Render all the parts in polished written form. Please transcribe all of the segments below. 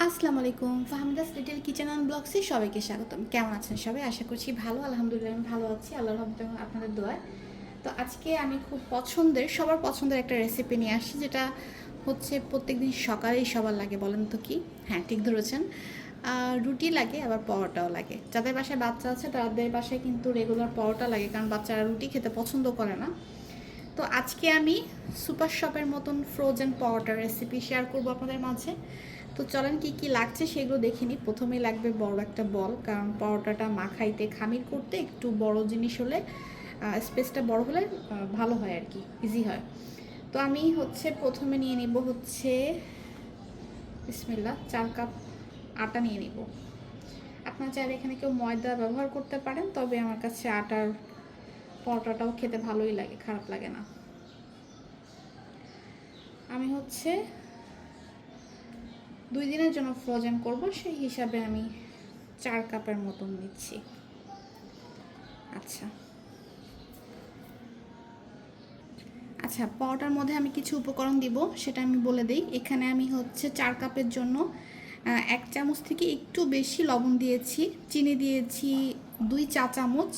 আসসালামু আলাইকুম, Fahmida's little kitchen and ব্লগসে সবাইকে স্বাগতম। কেমন আছেন সবাই? আশা করছি ভালো। আলহামদুলিল্লাহ আমি ভালো আছি, আল্লাহর রহমতে আপনাদের দোয়ায়। তো আজকে আমি খুব সবার পছন্দের একটা রেসিপি নিয়ে আসছি, যেটা হচ্ছে প্রত্যেকদিন সকালেই সবার লাগে। বলেন তো কি? হ্যাঁ, ঠিক ধরেছেন। রুটি লাগে, আবার পরোটাও লাগে। যাদের বাসায় বাচ্চা আছে তাদের বাসায় কিন্তু রেগুলার পরোটা লাগে, কারণ বাচ্চারা রুটি খেতে পছন্দ করে না। তো আজকে আমি সুপার শপের মতন ফ্রোজেন পরোটার রেসিপি শেয়ার করব আপনাদের মাঝে। তো চলেন কি কি লাগছে সেগুলো দেখে নিই। প্রথমেই লাগবে বড় একটা বল, কারণ পরোটাটা মাখাইতে খামির করতে একটু বড় জিনিস হলে, স্পেসটা বড় হলে ভালো হয় আর কি, ইজি হয়। তো আমি প্রথমে নিয়ে নিব বিসমিল্লাহ 4 কাপ আটা নিয়ে নিব। আপনার চাইলে এখানে কেউ ময়দা ব্যবহার করতে পারেন, তবে আমার কাছে আটার পরোটাটাও খেতে ভালোই লাগে, খারাপ লাগে না। আমি 2 দিনের জন্য ফ্রোজেন করব, সেই হিসাবে আমি 4 কাপের মতন নিচ্ছি। আচ্ছা আচ্ছা, পরোটার মধ্যে আমি কিছু উপকরণ দিব, সেটা আমি বলে দিই। এখানে আমি 4 কাপের জন্য 1 চামচ থেকে একটু বেশি লবণ দিয়েছি, চিনি দিয়েছি 2 চা চামচ,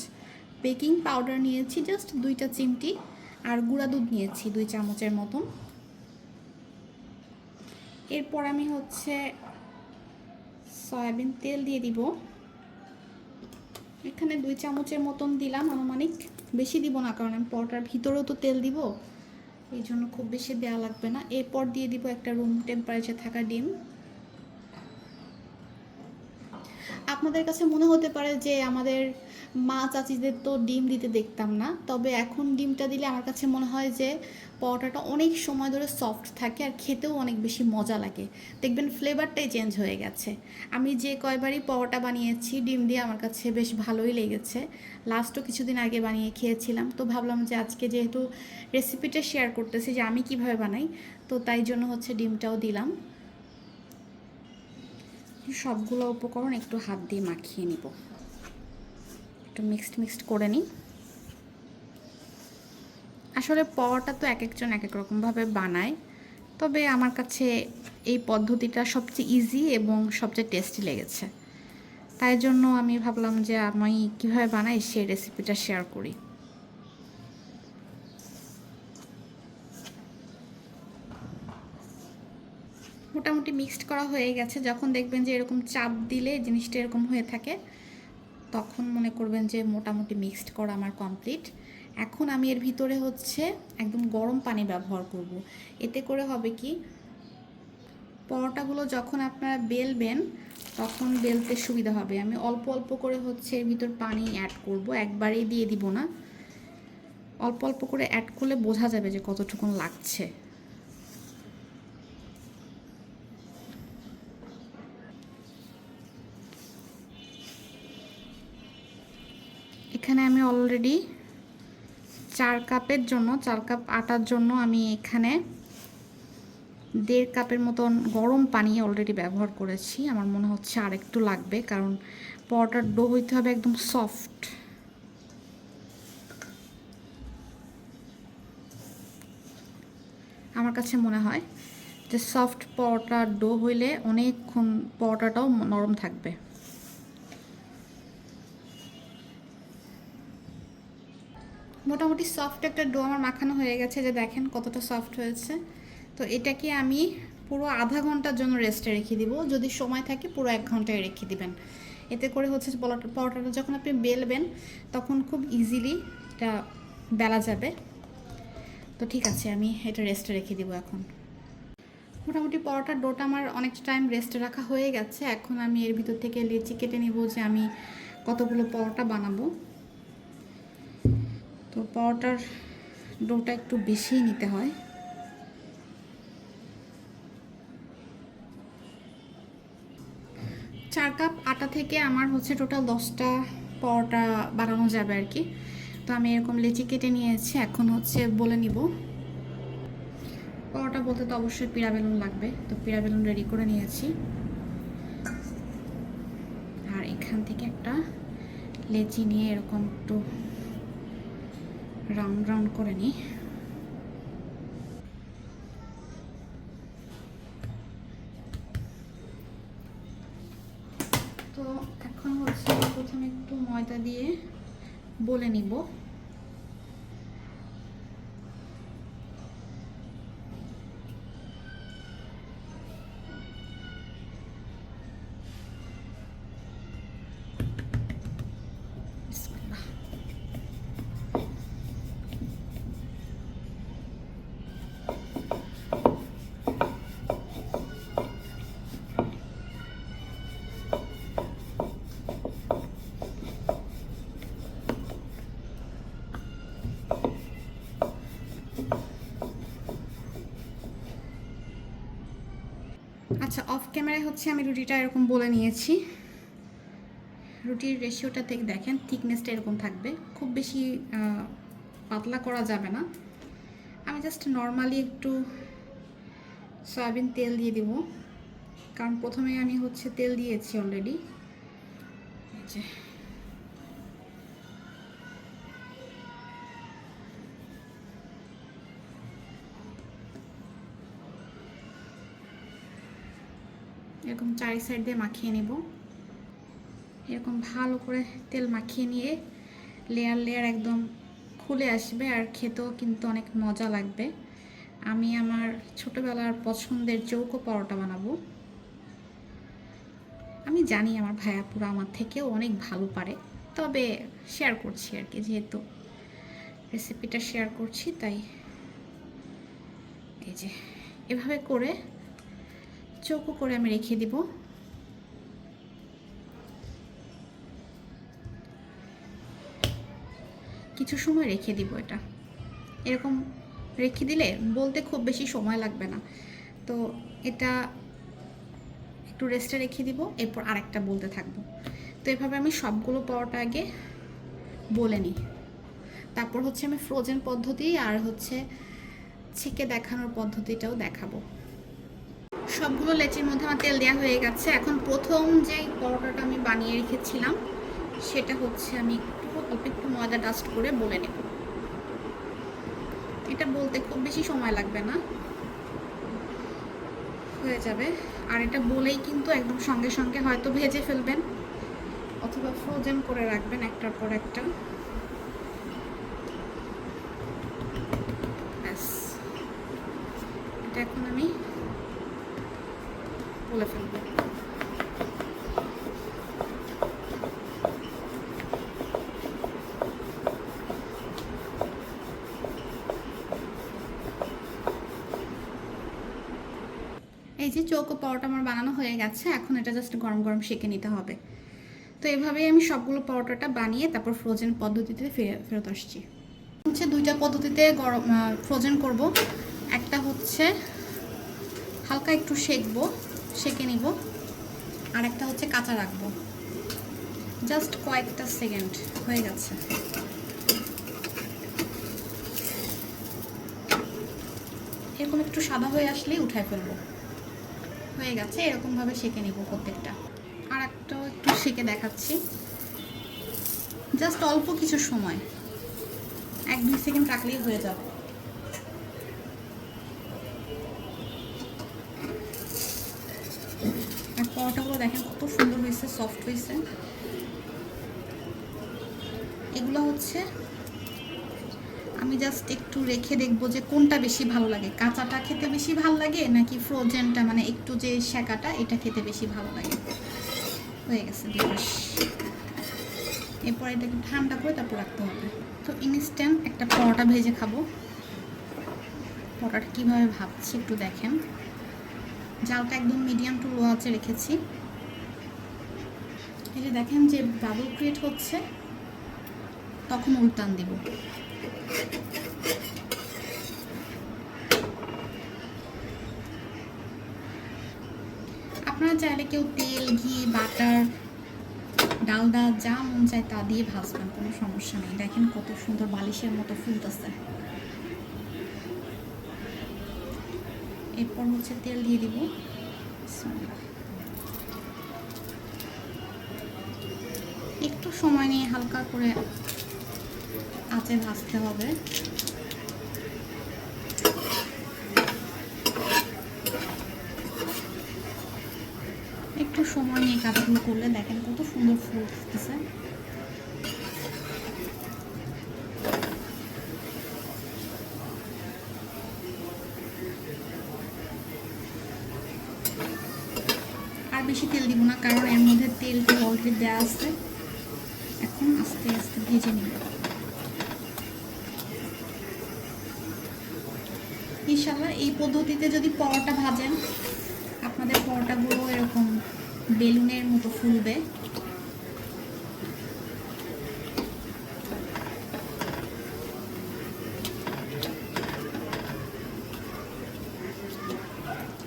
বেকিং পাউডার নিয়েছি জাস্ট 2টা চিমটি, আর গুঁড়া দুধ নিয়েছি 2 চামচের মতন। এরপর আমি সয়াবিন তেল দিয়ে দিব। এখানে 2 চামচের মতন দিলাম আনুমানিক, বেশি দিব না, কারণ আমি পরোটার ভিতরেও তো তেল দিব, এই জন্য খুব বেশি দেওয়া লাগবে না। এরপর দিয়ে দিব একটা রুম টেম্পারেচার থাকা ডিম। আপনাদের কাছে মনে হতে পারে যে আমাদের মা চাচিদের তো ডিম দিতে দেখতাম না, তবে এখন ডিমটা দিলে আমার কাছে মনে হয় যে পরোটাটা অনেক সময় ধরে সফট থাকে আর খেতেও অনেক বেশি মজা লাগে। দেখবেন ফ্লেভারটাই চেঞ্জ হয়ে গেছে। আমি যে কয়বারই পরোটা বানিয়েছি ডিম দিয়ে, আমার কাছে বেশ ভালোই লেগেছে। লাস্টও কিছুদিন আগে বানিয়ে খেয়েছিলাম, তো ভাবলাম যে আজকে যেহেতু রেসিপিটা শেয়ার করতেছি যে আমি কিভাবে বানাই, তো তাই জন্য ডিমটাও দিলাম। সবগুলো উপকরণ একটু হাত দিয়ে মাখিয়ে নিব, একটু মিক্সড করে নিই। আসলে পরোটা তো এক একজন এক এক রকমভাবে বানায়, তবে আমার কাছে এই পদ্ধতিটা সবচেয়ে ইজি এবং সবচেয়ে টেস্টি লেগেছে। তাই জন্য আমি ভাবলাম যে আমি কীভাবে বানাই সেই রেসিপিটা শেয়ার করি। মোটামুটি মিক্সড করা হয়ে গেছে। যখন দেখবেন যে এরকম চাপ দিলে জিনিসটা এরকম হয়ে থাকে, তখন মনে করবেন যে মোটামুটি মিক্সড করা আমার কমপ্লিট। এখন আমি এর ভিতরে একদম গরম পানি ব্যবহার করব। এতে করে হবে কি, পরোটাগুলো যখন আপনারা বেলবেন তখন বেলতে সুবিধা হবে। আমি অল্প অল্প করে এর ভিতর পানি অ্যাড করব, একবারেই দিয়ে দিব না। অল্প অল্প করে অ্যাড করলে বোঝা যাবে যে কতটুকুন লাগছে। এখানে আমি অলরেডি 4 কাপ আটার জন্য আমি এখানে 1.5 কাপের মতন গরম পানি অলরেডি ব্যবহার করেছি। আমার মনে হচ্ছে আর একটু লাগবে, কারণ পরোটার ডো হইতে হবে একদম সফট। আমার কাছে মনে হয় যে সফট পরোটার ডো হইলে অনেকক্ষণ পরোটাটাও নরম থাকবে। মোটামুটি সফট একটা ডো আমার মাখানো হয়ে গেছে, যে দেখেন কতটা সফট হয়েছে। তো এটাকে আমি পুরো আধা ঘন্টার জন্য রেস্টে রেখে দিব। যদি সময় থাকে পুরো 1 ঘন্টায় রেখে দিবেন। এতে করে পরোটাটা যখন আপনি বেলবেন তখন খুব ইজিলি এটা বেলা যাবে। তো ঠিক আছে, আমি এটা রেস্টে রেখে দিব এখন। মোটামুটি পরোটার ডোটা আমার অনেকটা টাইম রেস্টে রাখা হয়ে গেছে। এখন আমি এর ভিতর থেকে লেচি কেটে নেব, যে আমি কতগুলো পরোটা বানাবো। তো পরোটার ডোটা একটু বেশিই নিতে হয়। চার কাপ আটা থেকে আমার টোটাল 10টা পরোটা বানানো যাবে আর কি। তো আমি এরকম লেচি কেটে নিয়েছি। এখন বলে নিব। পরোটা বলতে তো অবশ্যই পিড়া বেলুন লাগবে, তো পিড়া বেলুন রেডি করে নিয়েছি। আর এখান থেকে একটা লেচি নিয়ে এরকম একটু রাউন্ড রাউন্ড করে নিই। হচ্ছে প্রথমে একটু ময়দা দিয়ে বলে নিব। আচ্ছা, অফ ক্যামেরায় হচ্ছে আমি রুটিটা এরকম বলে নিয়েছি। রুটির রেশিওটা থেকে দেখেন, থিকনেসটা এরকম থাকবে, খুব বেশি পাতলা করা যাবে না। আমি জাস্ট নর্মালি একটু সয়াবিন তেল দিয়ে দিব, কারণ প্রথমে আমি হচ্ছে তেল দিয়েছি অলরেডি। এরকম চারি সাইড দিয়ে মাখিয়ে নেব। এরকম ভালো করে তেল মাখিয়ে নিয়ে লেয়ার লেয়ার একদম খুলে আসবে, আর খেতেও কিন্তু অনেক মজা লাগবে। আমি আমার ছোটবেলার পছন্দের চৌকো পরোটা বানাবো। আমি জানি আমার ভাইয়াপুরা আমার থেকেও অনেক ভালো পারে, তবে শেয়ার করছি আর কি, যেহেতু রেসিপিটা শেয়ার করছি তাই। এই যে এভাবে করে চৌকো করে আমি রেখে দিব। কিছু সময় রেখে দিব। এটা এরকম রেখে দিলে বলতে খুব বেশি সময় লাগবে না। তো এটা একটু রেস্টে রেখে দিব, এরপর আরেকটা বলতে থাকবো। তো এভাবে আমি সবগুলো পরোটা আগে বলে নিই, তারপর হচ্ছে আমি ফ্রোজেন পদ্ধতি আর হচ্ছে ছেঁকে দেখানোর পদ্ধতিটাও দেখাবো। সবগুলো লেচির মধ্যে আমার তেল দেওয়া হয়ে গেছে। এখন প্রথম যে পরোটাটা আমি বানিয়ে রেখেছিলাম সেটা হচ্ছে আমি অল্প একটু ময়দা ডাস্ট করে বলে নেব। এটা বলতে খুব বেশি সময় লাগবে না, হয়ে যাবে। আর এটা বলেই কিন্তু একদম সঙ্গে সঙ্গে হয়তো ভেজে ফেলবেন অথবা ফ্রোজেন করে রাখবেন একটার পর একটা। ব্যাস, এটা এখন আমি বলে ফেলবো। এই যে চৌকো পরোটা আমার বানানো হয়ে গেছে, এখন এটা জাস্ট গরম গরম সেঁকে নিতে হবে। তো এভাবেই আমি সবগুলো পরোটাটা বানিয়ে তারপর ফ্রোজেন পদ্ধতিতে ফেরত আসছি। হচ্ছে দুইটা পদ্ধতিতে গরম ফ্রোজেন করব। একটা হচ্ছে হালকা একটু সেঁকে নিব, আর একটা হচ্ছে কাঁচা রাখবো। জাস্ট কয়েকটা সেকেন্ড, হয়ে গেছে। এরকম একটু সাদা হয়ে আসলেই উঠায় ফেলবো। হয়ে গেছে, এরকমভাবে সেঁকে নিব প্রত্যেকটা। আর একটা একটু সেঁকে দেখাচ্ছি, জাস্ট অল্প কিছু সময়, 1-2 সেকেন্ড রাখলেই হয়ে যাবে। আর পরোটাগুলো দেখেন কত সুন্দর হয়েছে, সফট হয়েছে। এগুলো হচ্ছে আমি জাস্ট একটু রেখে দেখবো যে কোনটা বেশি ভালো লাগে, কাঁচাটা খেতে বেশি ভালো লাগে নাকি ফ্রোজেনটা, মানে একটু যে সেঁকাটা, এটা খেতে বেশি ভালো লাগে। হয়ে গেছে দিবস। এরপর এটাকে ঠান্ডা করে তারপর রাখতে হবে। তো ইনস্ট্যান্ট একটা পরোটা ভেজে খাবো। পরোটাটা কীভাবে ভাবছি একটু দেখেন। জালটা একদম মিডিয়াম টু লো আঁচে রেখেছি। এই যে দেখেন যে বাবল ক্রিয়েট হচ্ছে, তখন উল্টান দিব। আপনারা চাইলে কেউ তেল, ঘি, বাটার, ডালডা যা মন চায় তা দিয়ে ভাজবেন, কোনো সমস্যা নেই। দেখেন কত সুন্দর বালিশের মতো ফুলতেছে। এরপর হচ্ছে তেল দিয়ে দিব। একটু সময় নিয়ে হালকা করে আঁচে ভাজতে হবে। একটু একটু সময় নিয়ে কাজগুলো করলে দেখেন কত সুন্দর ফুল ফুটতেছে। আর বেশি তেল দিব না, কারণ এর মধ্যে তেল অলরেডি দেওয়া আছে। এখন আস্তে আস্তে ভেজে নিব। ইনশাআল্লাহ এই পদ্ধতিতে যদি পরোটা ভাজেন, আপনাদের পরোটাগুলো এরকম বেলুনের মতো ফুলবে।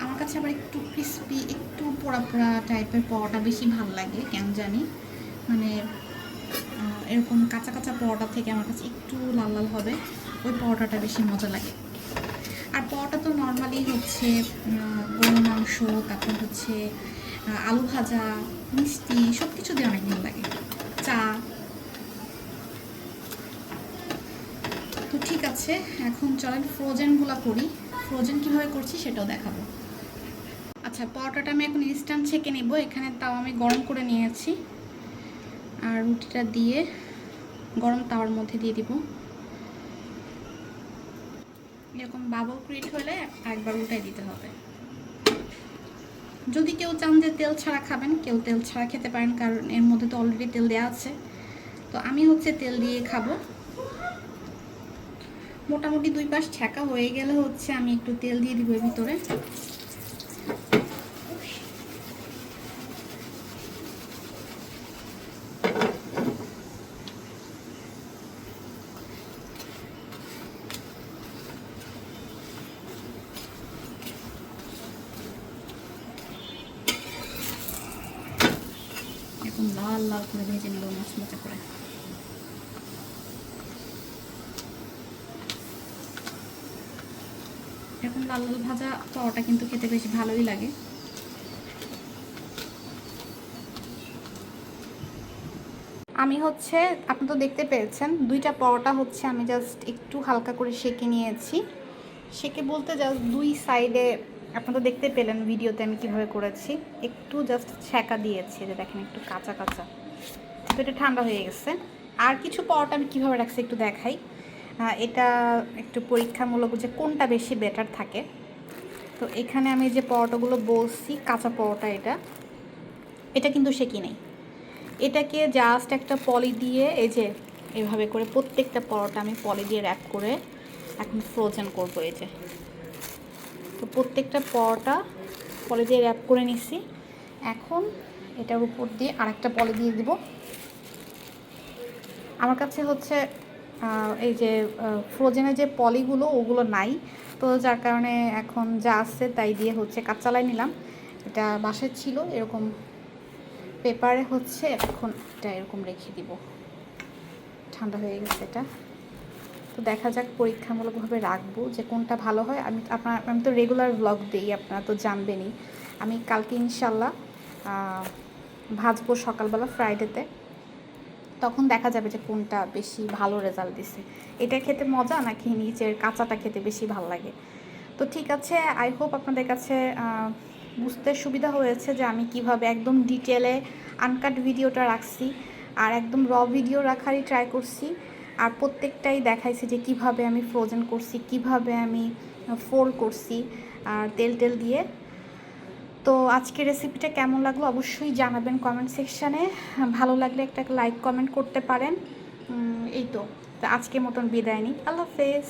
আমার কাছে আবার একটু ক্রিস্পি, একটু পোড়া পোড়া টাইপের পরোটা বেশি ভালো লাগে, কেন জানি। মানে এরকম কাঁচা কাঁচা পরোটা থেকে আমার কাছে একটু লাল লাল হবে, ওই পরোটাটা বেশি মজা লাগে। আর পরোটা তো নর্মালি হচ্ছে গরুর মাংস, তারপর হচ্ছে আলু ভাজা, মিষ্টি সব কিছু দিয়ে অনেক ভালো লাগে, চা। তো ঠিক আছে, এখন চলেন ফ্রোজেনগুলো করি। ফ্রোজেন কীভাবে করছি সেটাও দেখাবো। আচ্ছা, পরোটাটা আমি এখন ইনস্ট্যান্ট ছেঁকে নেব। এখানে তাও আমি গরম করে নিয়েছি, আর রুটিটা দিয়ে গরম তাওয়ার মধ্যে দিয়ে দিব। এরকম বাবল ক্রিয়েট হলে একবার উল্টাই দিতে হবে। যদি কেউ চান যে তেল ছাড়া খাবেন, কেউ তেল ছাড়া খেতে পারেন, কারণ এর মধ্যে তো অলরেডি তেল দেওয়া আছে। তো আমি হচ্ছে তেল দিয়ে খাবো। মোটামুটি 2 পাশ ছ্যাঁকা হয়ে গেলে হচ্ছে আমি একটু তেল দিয়ে দিব এর ভিতরে। এখন লাল লাল করে ভেজে নেব, মচমচে করে। এরকম লাল লাল ভাজা পরোটা কিন্তু খেতে বেশ ভালোই লাগে। আমি হচ্ছে, আপনি তো দেখতে পেয়েছেন, 2টা পরোটা হচ্ছে আমি জাস্ট একটু হালকা করে সেঁকে নিয়েছি। সেঁকে বলতে জাস্ট 2 সাইডে, আপনি তো দেখতে পেলেন ভিডিওতে আমি কিভাবে করেছি। একটু জাস্ট ছ্যাঁকা দিয়েছি, যে দেখেন একটু কাঁচা কাঁচা। তো এটা ঠান্ডা হয়ে গেছে। আর কিছু পরোটা আমি কীভাবে রাখছি একটু দেখাই। এটা একটু পরীক্ষামূলক যে কোনটা বেশি বেটার থাকে। তো এখানে আমি যে পরোটাগুলো বলছি, কাঁচা পরোটা, এটা কিন্তু সেঁকি নেই। এটাকে জাস্ট একটা পলি দিয়ে, এই যে এভাবে করে প্রত্যেকটা পরোটা আমি পলি দিয়ে র্যাপ করে এখন ফ্রোজেন করবো। এই যে, তো প্রত্যেকটা পরোটা পলি দিয়ে র্যাপ করে নিছি। এখন এটার উপর দিয়ে আরেকটা পলি দিয়ে দিব। আমার কাছে হচ্ছে এই যে ফ্রোজেনের যে পলিগুলো, ওগুলো নাই, তো যার কারণে এখন যা আছে তাই দিয়ে হচ্ছে কাজ চালাই নিলাম। এটা বাসায় ছিল, এরকম পেপারে হচ্ছে এখন এটা এরকম রেখে দিব। ঠান্ডা হয়ে গেছে এটা, তো দেখা যাক, পরীক্ষামূলকভাবে রাখবো যে কোনটা ভালো হয়। আমি তো রেগুলার ব্লগ দিই, আপনারা তো জানবেনই। আমি কালকে ইনশাল্লাহ ভাজবো সকালবেলা, ফ্রাইডেতে। তখন দেখা যাবে যে কোনটা বেশি ভালো রেজাল্ট দিছে, এটা খেতে মজা নাকি নিচের কাঁচাটা খেতে বেশি ভালো লাগে। তো ঠিক আছে, আই হোপ আপনাদের কাছে বুঝতে সুবিধা হয়েছে যে আমি কিভাবে একদম ডিটেলে আনকাট ভিডিওটা রাখছি, আর একদম র ভিডিও রাখারই ট্রাই করছি। আর প্রত্যেকটাই দেখাইছি যে কিভাবে আমি ফ্রোজেন করছি, কিভাবে আমি ফোল্ড করছি, আর তেল টেল দিয়ে। তো আজকের রেসিপিটা কেমন লাগলো অবশ্যই জানাবেন কমেন্ট সেকশানে। ভালো লাগলে একটা লাইক কমেন্ট করতে পারেন। এই তো, আজকের মতন বিদায় নিই। আল্লাহ হাফেজ।